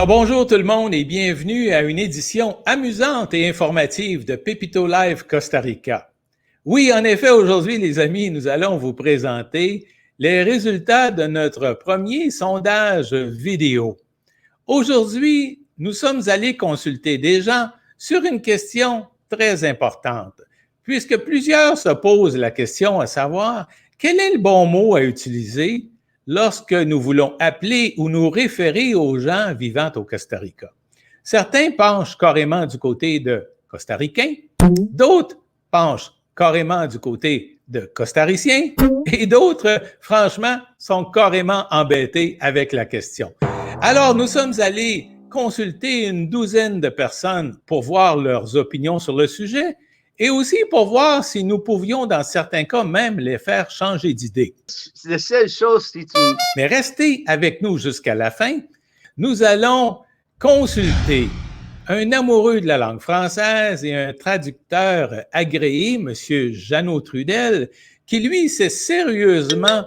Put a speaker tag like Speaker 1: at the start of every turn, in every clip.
Speaker 1: Alors bonjour tout le monde et bienvenue à une édition amusante et informative de Pepito Live Costa Rica. Oui, en effet, aujourd'hui les amis, nous allons vous présenter les résultats de notre premier sondage vidéo. Aujourd'hui, nous sommes allés consulter des gens sur une question très importante, puisque plusieurs se posent la question à savoir quel est le bon mot à utiliser lorsque nous voulons appeler ou nous référer aux gens vivant au Costa Rica. Certains penchent carrément du côté de costaricains, d'autres penchent carrément du côté de costariciens et d'autres, franchement, sont carrément embêtés avec la question. Alors, nous sommes allés consulter une douzaine de personnes pour voir leurs opinions sur le sujet et aussi pour voir si nous pouvions, dans certains cas, même les faire changer d'idée.
Speaker 2: C'est la seule chose, si tu...
Speaker 1: Mais restez avec nous jusqu'à la fin. Nous allons consulter un amoureux de la langue française et un traducteur agréé, M. Jeannot Trudel, qui, lui, s'est sérieusement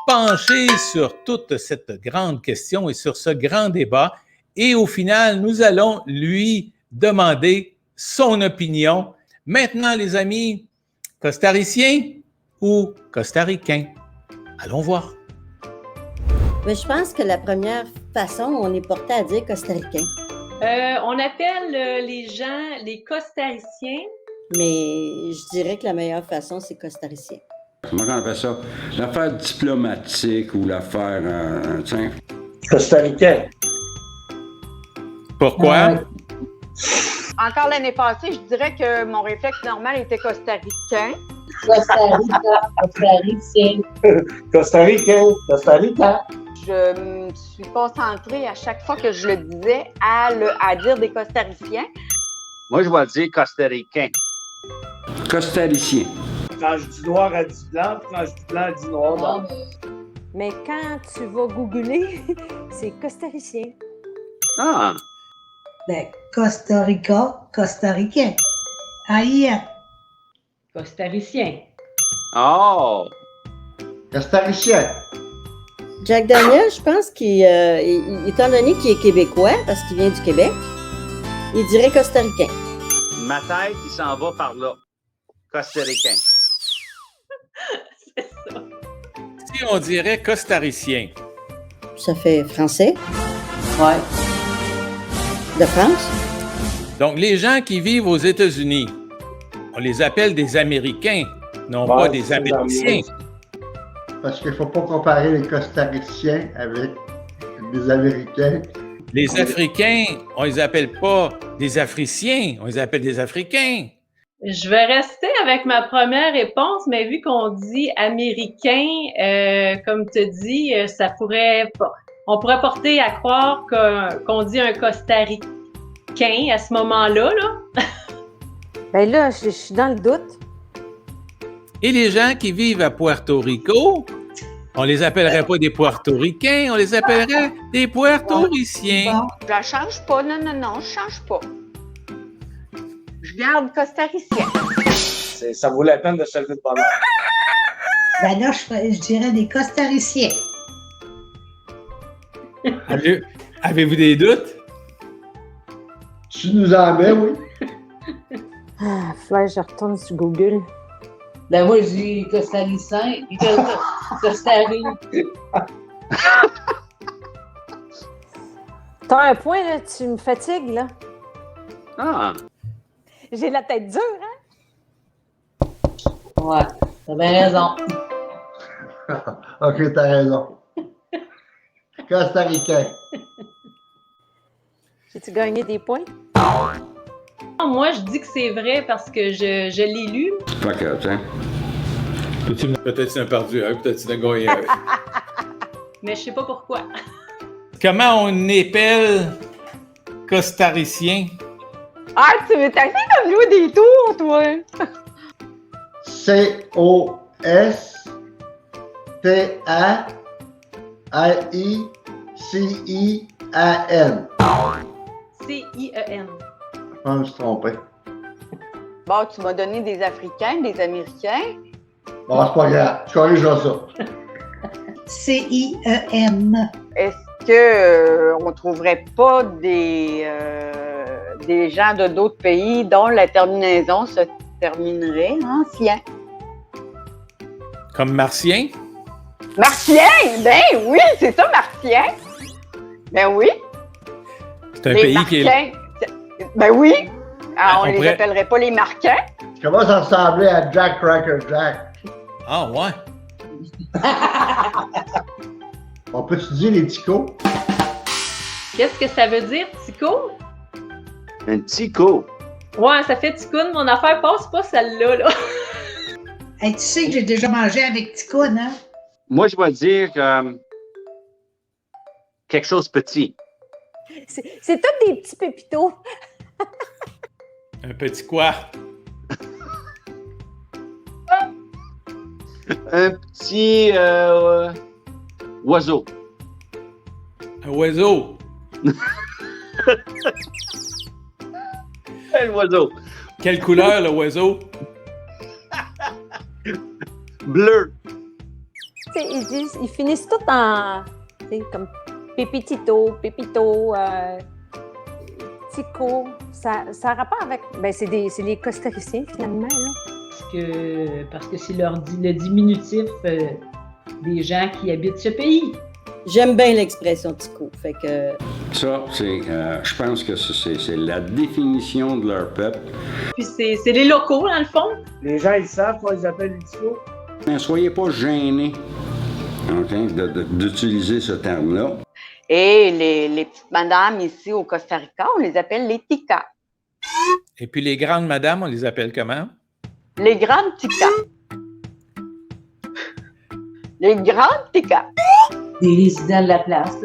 Speaker 1: penché sur toute cette grande question et sur ce grand débat. Et au final, nous allons lui demander son opinion. Maintenant, les amis, costariciens ou costaricains? Allons voir.
Speaker 3: Mais je pense que la première façon, on est porté à dire costaricain.
Speaker 4: On appelle les gens les costariciens.
Speaker 3: Mais je dirais que la meilleure façon, c'est costaricien.
Speaker 5: Comment on appelle ça? L'affaire diplomatique ou l'affaire... tiens.
Speaker 6: Costaricain.
Speaker 1: Pourquoi?
Speaker 7: Encore l'année passée, je dirais que mon réflexe normal était costaricain.
Speaker 3: Costaricien.
Speaker 6: Costaricain. Costaricain.
Speaker 7: Je me suis concentrée à chaque fois que je le disais à dire des costariciens.
Speaker 2: Moi, je vais dire costaricain.
Speaker 5: Costaricien.
Speaker 6: Quand je dis noir, elle dit blanc. Quand je dis blanc, elle dit noir.
Speaker 8: Mais quand tu vas googler, c'est costaricien.
Speaker 2: Ah!
Speaker 9: Ben, Costa Rica, costaricain. Aïe!
Speaker 4: Costaricien.
Speaker 2: Oh!
Speaker 6: Costaricien.
Speaker 3: Jack Daniel, je pense étant donné qu'il est québécois, parce qu'il vient du Québec, il dirait costaricain.
Speaker 2: Ma tête, il s'en va par là. Costaricain.
Speaker 4: C'est ça.
Speaker 1: Si on dirait costaricien.
Speaker 3: Ça fait français.
Speaker 7: Ouais.
Speaker 3: De France.
Speaker 1: Donc, les gens qui vivent aux États-Unis, on les appelle des Américains, non pas des Américains.
Speaker 10: Parce qu'il ne faut pas comparer les Costariciens avec des Américains.
Speaker 1: Les Africains, on les appelle pas des Africiens, on les appelle des Africains.
Speaker 4: Je vais rester avec ma première réponse, mais vu qu'on dit américain, comme tu dis, on pourrait porter à croire qu'on dit un costaricain à ce moment-là, là.
Speaker 8: Ben là, je suis dans le doute.
Speaker 1: Et les gens qui vivent à Puerto Rico, on les appellerait pas des Puertoricains, on les appellerait des Puertoriciens.
Speaker 7: Je la change pas. Non, je change pas. Je garde costaricien.
Speaker 6: Ça vaut la peine de se lever de bonheur.
Speaker 9: Ben là, je dirais des costariciens.
Speaker 1: Avez-vous des doutes?
Speaker 10: Tu nous en mets, oui.
Speaker 8: Ah, Flair, je retourne sur Google.
Speaker 11: Ben moi, je dis costaricien et costaricain.
Speaker 8: T'as un point, là, tu me fatigues, là.
Speaker 2: Ah!
Speaker 8: J'ai la tête dure, hein?
Speaker 11: Ouais, t'as bien raison.
Speaker 10: OK, t'as raison. Costaricain.
Speaker 8: J'ai-tu gagné des points?
Speaker 4: Moi, je dis que c'est vrai parce que je l'ai lu.
Speaker 5: Fait que, tiens.
Speaker 1: Peut-être c'est un perdu, peut-être c'est un gagné.
Speaker 4: Mais je sais pas pourquoi.
Speaker 1: Comment on épelle costaricien?
Speaker 7: Ah, tu veux t'asseoir comme jouer des tours, toi!
Speaker 10: C-O-S-T-A-R-I-C-I-A-N.
Speaker 4: C-I-E-N.
Speaker 10: Je me suis trompé.
Speaker 7: Bon, tu m'as donné des Africains, des Américains.
Speaker 10: Bon, c'est pas grave. Je corrigerai ça.
Speaker 9: C-I-E-N.
Speaker 7: que on trouverait pas des gens de d'autres pays dont la terminaison se terminerait en sien.
Speaker 1: Comme martien?
Speaker 7: Martien! Ben oui, c'est ça, martien! Ben oui!
Speaker 1: C'est un pays qui est...
Speaker 7: Ben oui! Ah, on les
Speaker 1: pourrait...
Speaker 7: appellerait pas les Marquins.
Speaker 10: Ça commence à ressembler à Jack Cracker Jack.
Speaker 1: Ah ouais?
Speaker 10: On peut étudier les ticos?
Speaker 4: Qu'est-ce que ça veut dire, Tico?
Speaker 2: Un tico.
Speaker 4: Ouais, ça fait Ticoun, mon affaire passe pas celle-là, là.
Speaker 9: Hey, tu sais que j'ai déjà mangé avec Ticoun, hein?
Speaker 2: Moi, je vais dire quelque chose de petit.
Speaker 8: C'est tous des petits pépitos.
Speaker 1: Un petit quoi?
Speaker 2: Un petit oiseau.
Speaker 1: Un oiseau.
Speaker 2: Quel oiseau?
Speaker 1: Quelle couleur, le oiseau?
Speaker 2: Bleu.
Speaker 8: Ils finissent tous en, comme pépitito, pépito, tico. Ça a rapport avec... Ben, c'est les costariciens, finalement, là.
Speaker 11: Parce que c'est le diminutif des gens qui habitent ce pays.
Speaker 3: J'aime bien l'expression Tico. Fait que...
Speaker 5: Ça, je pense que c'est la définition de leur peuple.
Speaker 4: Puis c'est les locaux, dans le fond.
Speaker 6: Les gens, ils savent qu'on les appelle les ticos.
Speaker 5: Ne soyez pas gênés, OK, d'utiliser ce terme-là.
Speaker 7: Et les petites madames ici au Costa Rica, on les appelle les ticas.
Speaker 1: Et puis les grandes madames, on les appelle comment?
Speaker 7: Les grandes ticas. Les grandes ticas.
Speaker 11: Des résidents de la place,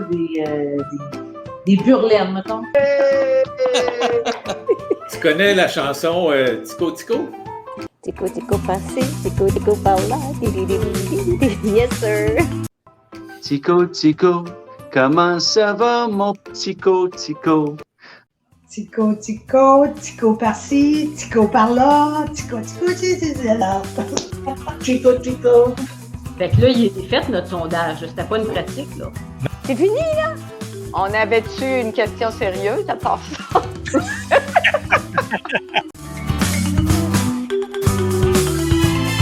Speaker 11: des burlènes, mettons.
Speaker 1: Tu connais la chanson Tico Tico?
Speaker 8: Tico, tico, passé, tico, tico, par là. Yes, sir.
Speaker 2: Tico, tico, comment ça va, mon tico, tico?
Speaker 9: Tico, tico, tico par-ci, tico par-là, tico, tico, là.
Speaker 11: Tico, tico. Fait que là, il était fait notre sondage. C'était pas une pratique, là.
Speaker 8: C'est fini, là?
Speaker 7: On avait-tu une question sérieuse à part ça?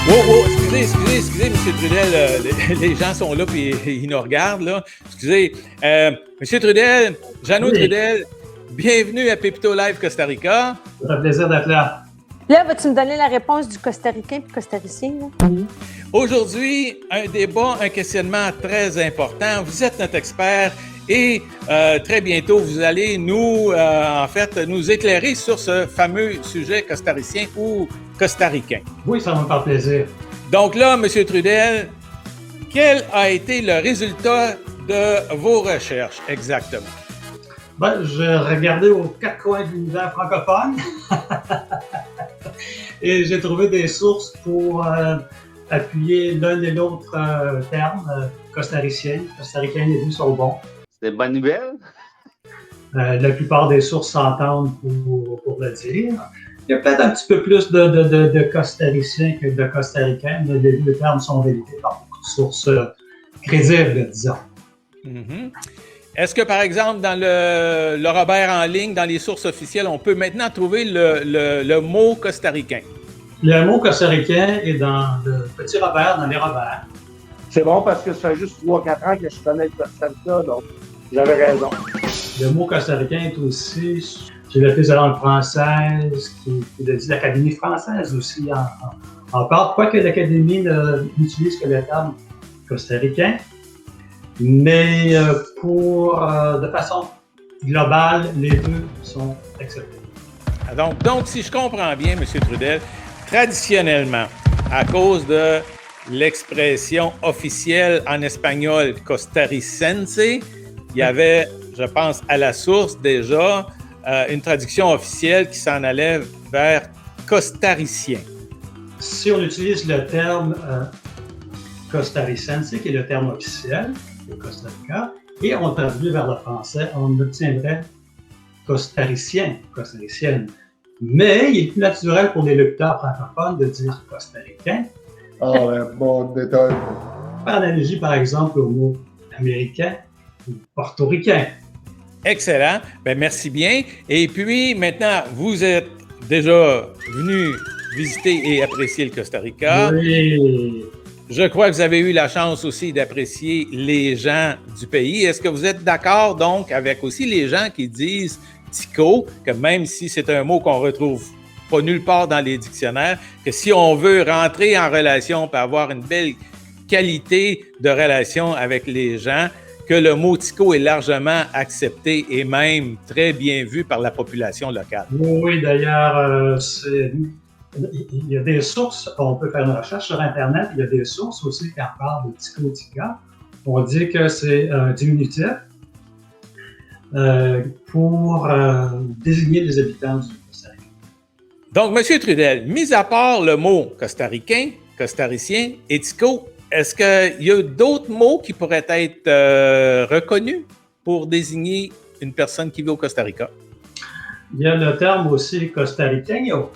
Speaker 1: Wow, excusez, M. Trudel, les gens sont là et ils nous regardent, là. Excusez. M. Trudel, Jeannot Trudel, bienvenue à Pépito Live Costa Rica.
Speaker 6: Ça fait plaisir d'être là.
Speaker 8: Là, vas-tu me donner la réponse du costaricain et costaricien, là?
Speaker 1: Aujourd'hui, un débat, un questionnement très important. Vous êtes notre expert et très bientôt, vous allez nous éclairer sur ce fameux sujet costaricien ou costaricain.
Speaker 6: Oui, ça va me faire plaisir.
Speaker 1: Donc là, M. Trudel, quel a été le résultat de vos recherches exactement?
Speaker 6: Ben, j'ai regardé aux quatre coins de l'univers francophone et j'ai trouvé des sources pour appuyer l'un et l'autre terme, costaricien. Costaricain, les deux sont bons.
Speaker 2: C'est une bonne nouvelle?
Speaker 6: La plupart des sources s'entendent pour le dire. Il y a peut-être un petit peu plus de costariciens que de costaricains, mais les deux termes sont validés par beaucoup de sources crédibles, disons.
Speaker 1: Mm-hmm. Est-ce que, par exemple, dans le Robert en ligne, dans les sources officielles, on peut maintenant trouver le mot costaricain?
Speaker 6: Le mot costaricain est dans le petit Robert, dans les Roberts.
Speaker 12: C'est bon parce que ça fait juste 3-4 ans que je connais le Costa Rica, donc j'avais raison.
Speaker 6: Le mot costaricain est aussi sur le fils de langue française, qui dit l'Académie française aussi en parle, quoique l'Académie n'utilise que le terme costaricain. Mais de façon globale, les deux sont acceptés.
Speaker 1: Donc, si je comprends bien, M. Trudel, traditionnellement, à cause de l'expression officielle en espagnol costarricense, il y avait, je pense, à la source déjà, une traduction officielle qui s'en allait vers costaricien.
Speaker 6: Si on utilise le terme costarricense, qui est le terme officiel de Costa Rica, et on traduit vers le français, on obtiendrait costaricien, costaricienne. Mais il est plus naturel pour les locuteurs francophones de dire costaricain.
Speaker 10: Ah ouais, bon détail.
Speaker 6: Par analogie, par exemple, au mot américain, portoricain.
Speaker 1: Excellent. Ben, merci bien. Et puis, maintenant, vous êtes déjà venu visiter et apprécier le Costa Rica.
Speaker 6: Oui.
Speaker 1: Je crois que vous avez eu la chance aussi d'apprécier les gens du pays. Est-ce que vous êtes d'accord, donc, avec aussi les gens qui disent tico, que même si c'est un mot qu'on retrouve pas nulle part dans les dictionnaires, que si on veut rentrer en relation et avoir une belle qualité de relation avec les gens, que le mot tico est largement accepté et même très bien vu par la population locale?
Speaker 6: Oui, d'ailleurs, il y a des sources, on peut faire une recherche sur Internet, il y a des sources aussi qui en parlent de tico-tica. On dit que c'est un diminutif pour désigner les habitants du Costa Rica.
Speaker 1: Donc, M. Trudel, mis à part le mot costaricain, costaricien et tico, est-ce qu'il y a d'autres mots qui pourraient être reconnus pour désigner une personne qui vit au Costa Rica?
Speaker 6: Il y a le terme aussi costariqueño,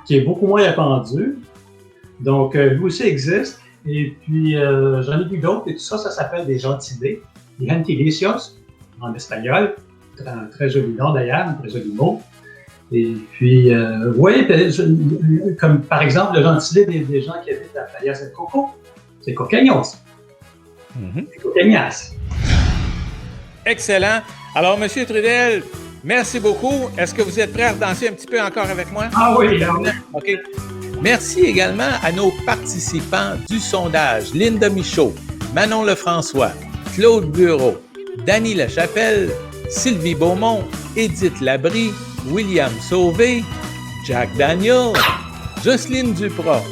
Speaker 6: qui est beaucoup moins répandu. Donc, lui aussi existe. Et puis, j'en ai vu d'autres, et tout ça, ça s'appelle des gentilés, des gentilicios, en espagnol. Très joli nom d'ailleurs, un très joli mot. Et puis, oui, comme par exemple le gentilé des gens qui habitent à Playas del Coco, c'est coqueños. C'est coqueñas.
Speaker 1: Excellent. Alors, M. Trudel, merci beaucoup. Est-ce que vous êtes prêt à danser un petit peu encore avec moi?
Speaker 6: Ah oui,
Speaker 1: OK. Merci également à nos participants du sondage, Linda Michaud, Manon Lefrançois, Claude Bureau, Dany Lachapelle, Sylvie Beaumont, Édith Labrie, William Sauvé, Jack Daniel, Jocelyne Duprat,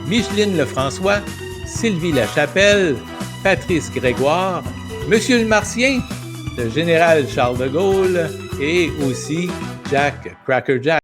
Speaker 1: Micheline Lefrançois, Sylvie Lachapelle, Patrice Grégoire, Monsieur le Martien, le général Charles de Gaulle et aussi Jack Cracker Jack.